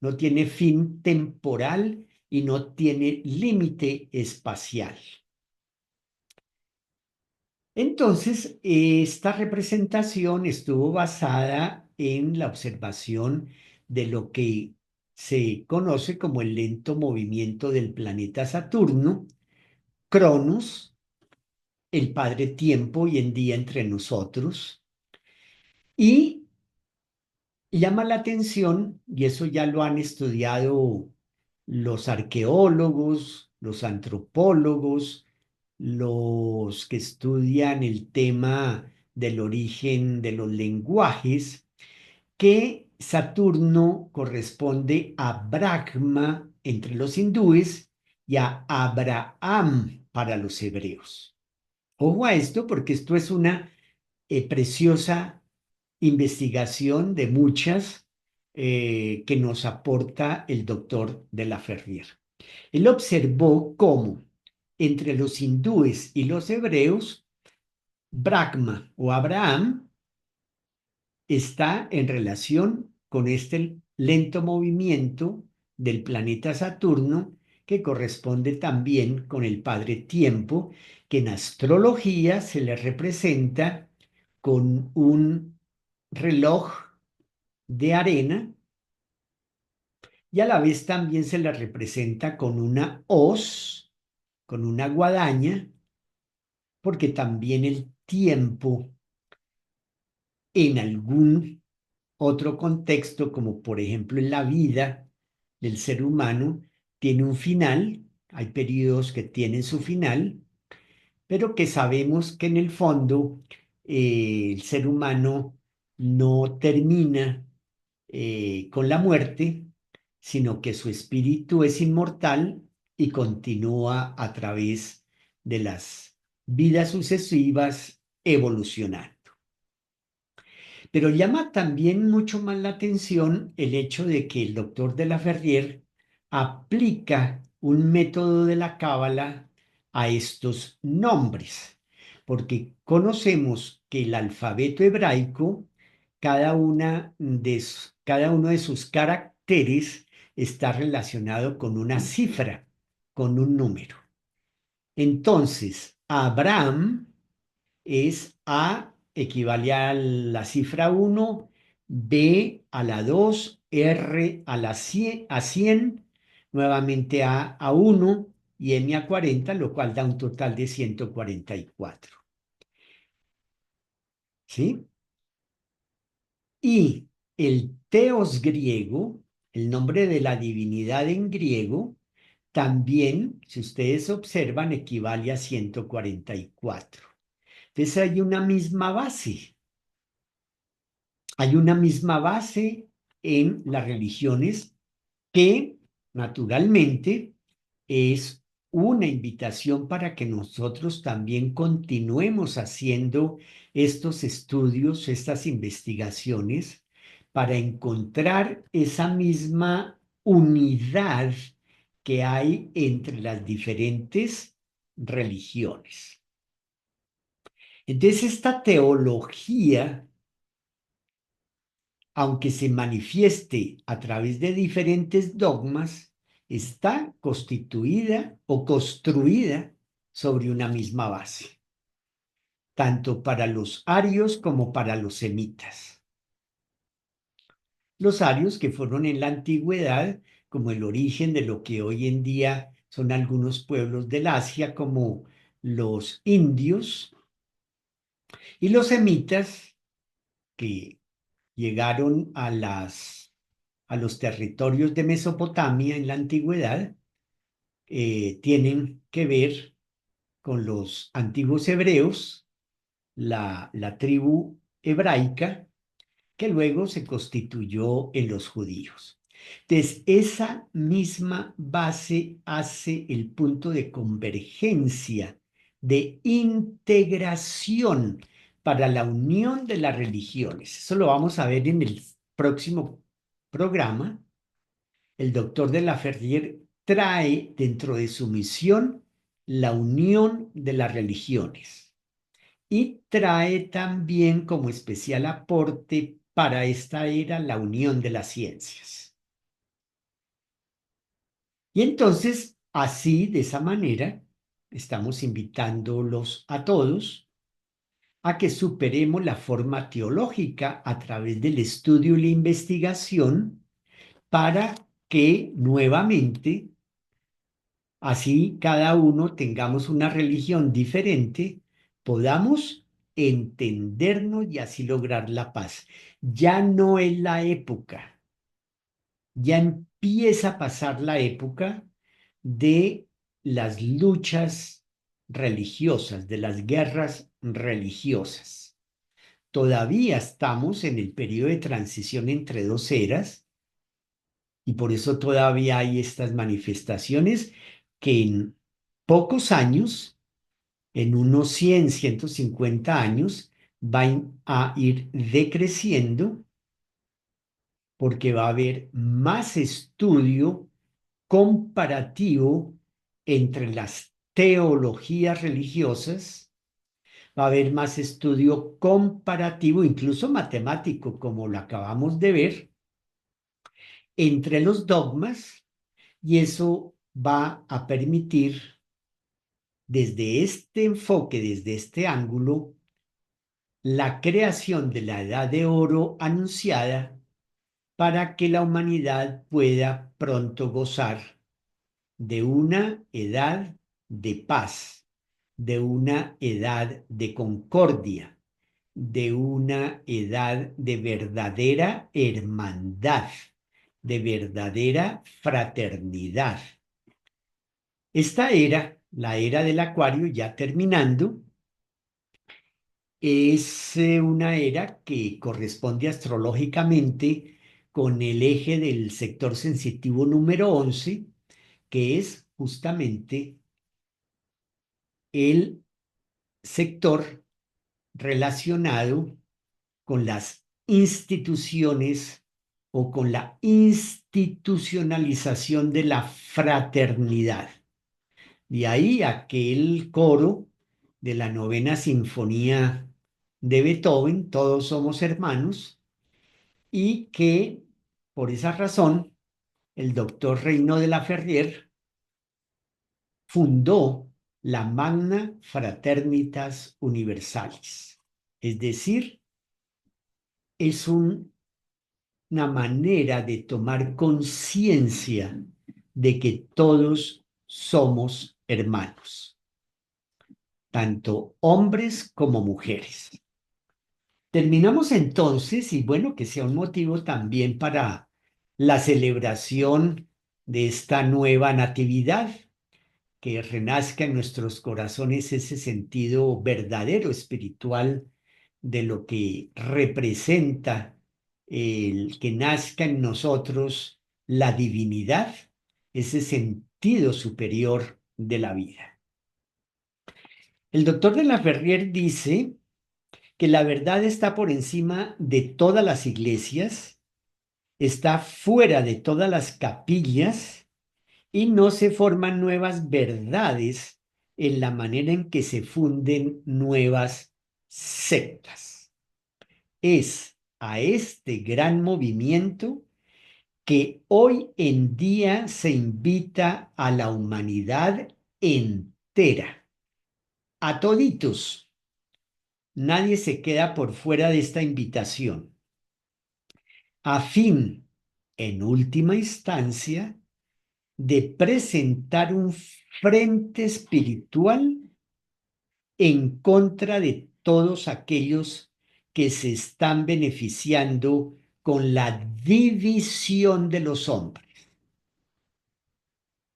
no tiene fin temporal y no tiene límite espacial. Entonces, esta representación estuvo basada en la observación de lo que se conoce como el lento movimiento del planeta Saturno, Cronos, el padre tiempo hoy en día entre nosotros, y llama la atención, y eso ya lo han estudiado los arqueólogos, los antropólogos, los que estudian el tema del origen de los lenguajes, que Saturno corresponde a Brahma entre los hindúes y a Abraham para los hebreos. Ojo a esto porque esto es una preciosa investigación de muchas que nos aporta el doctor de la Ferrier. Él observó cómo entre los hindúes y los hebreos, Brahma o Abraham está en relación con este lento movimiento del planeta Saturno, que corresponde también con el padre tiempo, que en astrología se le representa con un reloj de arena y a la vez también se le representa con una hoz, con una guadaña, porque también el tiempo en algún otro contexto, como por ejemplo en la vida del ser humano, tiene un final, hay periodos que tienen su final, pero que sabemos que en el fondo el ser humano no termina con la muerte, sino que su espíritu es inmortal y continúa a través de las vidas sucesivas evolucionando. Pero llama también mucho más la atención el hecho de que el doctor de la Ferrier aplica un método de la cábala a estos nombres, porque conocemos que el alfabeto hebraico, cada uno de sus caracteres está relacionado con una cifra, con un número. Entonces, Abraham es A, equivale a la cifra 1, B a la 2, R a 100, nuevamente a 1 y M a 40, lo cual da un total de 144. ¿Sí? Y el teos griego, el nombre de la divinidad en griego, también, si ustedes observan, equivale a 144. Entonces hay una misma base. Hay una misma base en las religiones que, naturalmente, es una invitación para que nosotros también continuemos haciendo estos estudios, estas investigaciones, para encontrar esa misma unidad que hay entre las diferentes religiones. Entonces, esta teología, aunque se manifieste a través de diferentes dogmas, está constituida o construida sobre una misma base, tanto para los arios como para los semitas. Los arios que fueron en la antigüedad como el origen de lo que hoy en día son algunos pueblos del Asia, como los indios, Y los semitas que llegaron a los territorios de Mesopotamia en la antigüedad, tienen que ver con los antiguos hebreos, la tribu hebraica, que luego se constituyó en los judíos. Entonces, esa misma base hace el punto de convergencia, de integración para la unión de las religiones. Eso lo vamos a ver en el próximo programa. El doctor de la Ferrier trae dentro de su misión la unión de las religiones y trae también como especial aporte para esta era la unión de las ciencias. Y entonces, así, de esa manera, estamos invitándolos a todos a que superemos la forma teológica a través del estudio y la investigación para que nuevamente, así cada uno tengamos una religión diferente, podamos entendernos y así lograr la paz. Ya no es la época, ya empieza a pasar la época de las luchas religiosas, de las guerras religiosas. Todavía estamos en el periodo de transición entre dos eras y por eso todavía hay estas manifestaciones que en pocos años, en unos 100, 150 años, van a ir decreciendo porque va a haber más estudio comparativo entre las teologías religiosas, va a haber más estudio comparativo, incluso matemático, como lo acabamos de ver, entre los dogmas, y eso va a permitir, desde este enfoque, desde este ángulo, la creación de la edad de oro anunciada para que la humanidad pueda pronto gozar de una edad de paz, de una edad de concordia, de una edad de verdadera hermandad, de verdadera fraternidad. Esta era, la era del Acuario, ya terminando, es una era que corresponde astrológicamente con el eje del sector sensitivo número 11, que es justamente el sector relacionado con las instituciones o con la institucionalización de la fraternidad. De ahí aquel coro de la novena sinfonía de Beethoven, Todos somos hermanos, y que por esa razón el doctor Reino de la Ferrier fundó la Magna Fraternitas Universalis. Es decir, es una manera de tomar conciencia de que todos somos hermanos, tanto hombres como mujeres. Terminamos entonces, y bueno, que sea un motivo también para la celebración de esta nueva natividad, que renazca en nuestros corazones ese sentido verdadero espiritual de lo que representa el que nazca en nosotros la divinidad, ese sentido superior de la vida. El doctor de la Ferrier dice que la verdad está por encima de todas las iglesias, está fuera de todas las capillas y no se forman nuevas verdades en la manera en que se funden nuevas sectas. Es a este gran movimiento que hoy en día se invita a la humanidad entera, a toditos. Nadie se queda por fuera de esta invitación, a fin, en última instancia, de presentar un frente espiritual en contra de todos aquellos que se están beneficiando con la división de los hombres.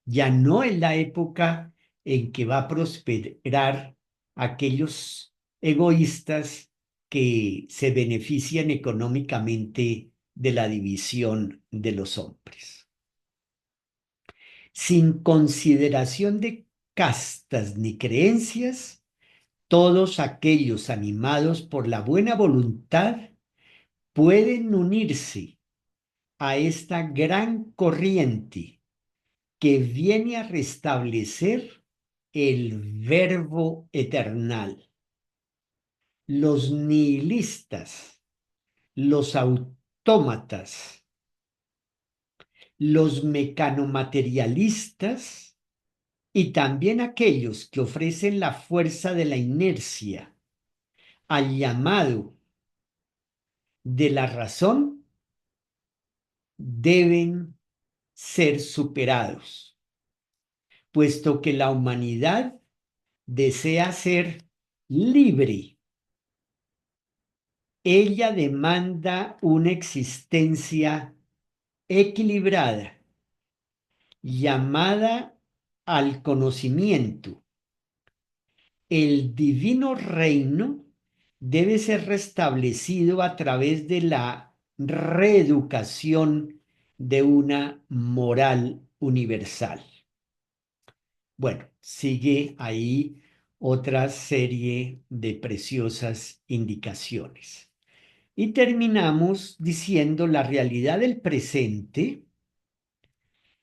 Ya no es la época en que va a prosperar aquellos egoístas que se benefician económicamente de la división de los hombres. Sin consideración de castas ni creencias, todos aquellos animados por la buena voluntad pueden unirse a esta gran corriente que viene a restablecer el verbo eternal. Los nihilistas, los autómatas, los mecanomaterialistas y también aquellos que ofrecen la fuerza de la inercia al llamado de la razón deben ser superados, puesto que la humanidad desea ser libre. Ella demanda una existencia equilibrada, llamada al conocimiento. El divino reino debe ser restablecido a través de la reeducación de una moral universal. Bueno, sigue ahí otra serie de preciosas indicaciones. Y terminamos diciendo la realidad del presente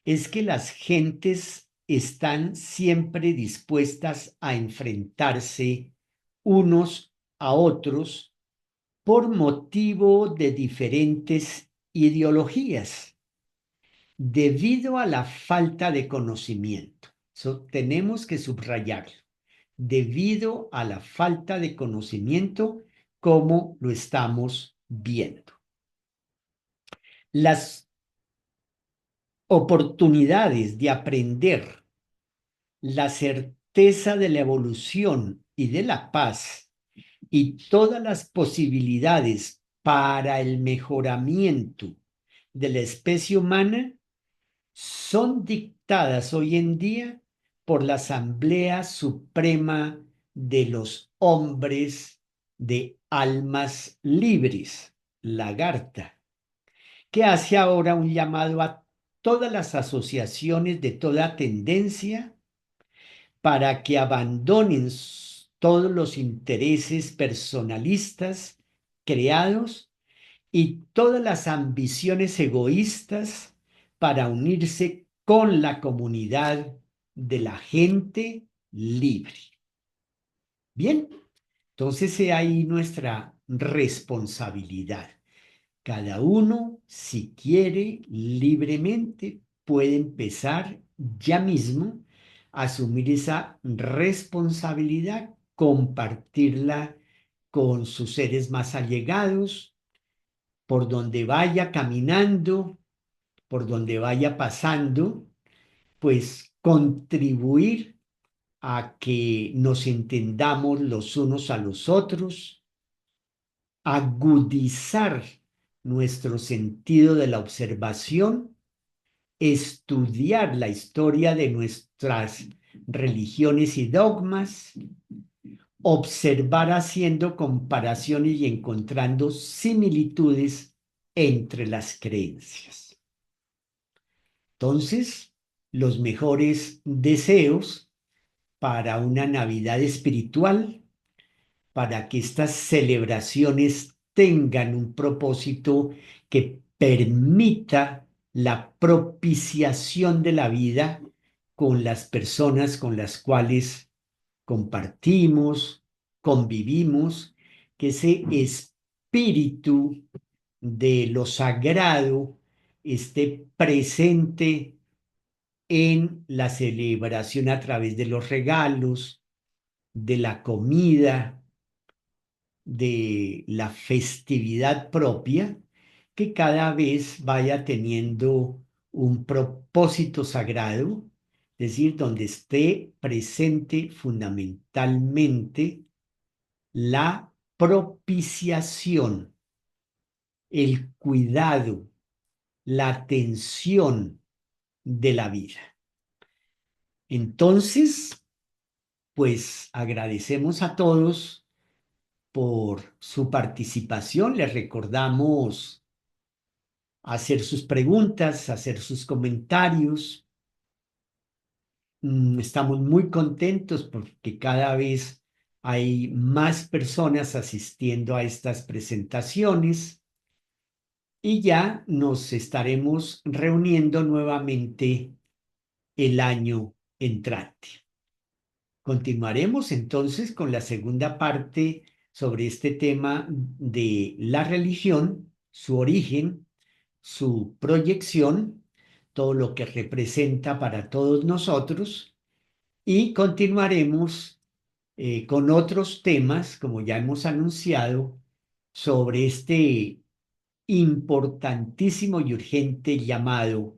es que las gentes están siempre dispuestas a enfrentarse unos a otros por motivo de diferentes ideologías, debido a la falta de conocimiento. Eso tenemos que subrayarlo. Debido a la falta de conocimiento, como lo estamos viendo. Las oportunidades de aprender la certeza de la evolución y de la paz y todas las posibilidades para el mejoramiento de la especie humana son dictadas hoy en día por la Asamblea Suprema de los Hombres de Almas Libres, Lagarta, que hace ahora un llamado a todas las asociaciones de toda tendencia para que abandonen todos los intereses personalistas creados y todas las ambiciones egoístas para unirse con la comunidad de la gente libre. Bien, entonces ahí nuestra responsabilidad. Cada uno, si quiere, libremente puede empezar ya mismo a asumir esa responsabilidad, compartirla con sus seres más allegados, por donde vaya caminando, por donde vaya pasando, pues contribuir a que nos entendamos los unos a los otros, agudizar nuestro sentido de la observación, estudiar la historia de nuestras religiones y dogmas, observar haciendo comparaciones y encontrando similitudes entre las creencias. Entonces, los mejores deseos para una Navidad espiritual, para que estas celebraciones tengan un propósito que permita la propiciación de la vida con las personas con las cuales compartimos, convivimos, que ese espíritu de lo sagrado esté presente en la celebración a través de los regalos, de la comida, de la festividad propia, que cada vez vaya teniendo un propósito sagrado, es decir, donde esté presente fundamentalmente la propiciación, el cuidado, la atención de la vida. Entonces, pues agradecemos a todos por su participación. Les recordamos hacer sus preguntas, hacer sus comentarios. Estamos muy contentos porque cada vez hay más personas asistiendo a estas presentaciones y ya nos estaremos reuniendo nuevamente el año entrante. Continuaremos entonces con la segunda parte sobre este tema de la religión, su origen, su proyección, todo lo que representa para todos nosotros, y continuaremos con otros temas, como ya hemos anunciado, sobre este importantísimo y urgente llamado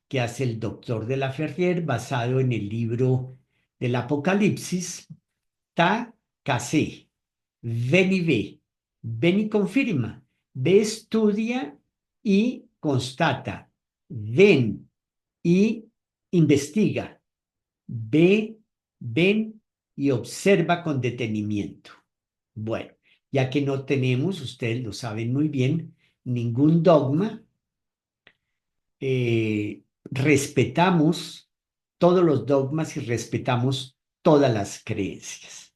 que hace el doctor de la Ferrier, basado en el libro del Apocalipsis. Ta, casé, ven y ve, ven y confirma, ve, estudia y constata, ven y investiga, ve, ven y observa con detenimiento. Bueno, ya que no tenemos, ustedes lo saben muy bien, ningún dogma, respetamos todos los dogmas y respetamos todas las creencias.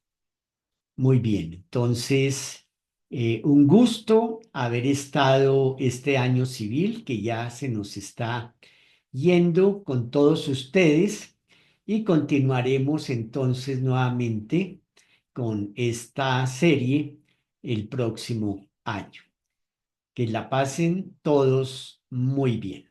Muy bien, entonces, un gusto haber estado este año civil que ya se nos está yendo con todos ustedes y continuaremos entonces nuevamente con esta serie el próximo año. Que la pasen todos muy bien.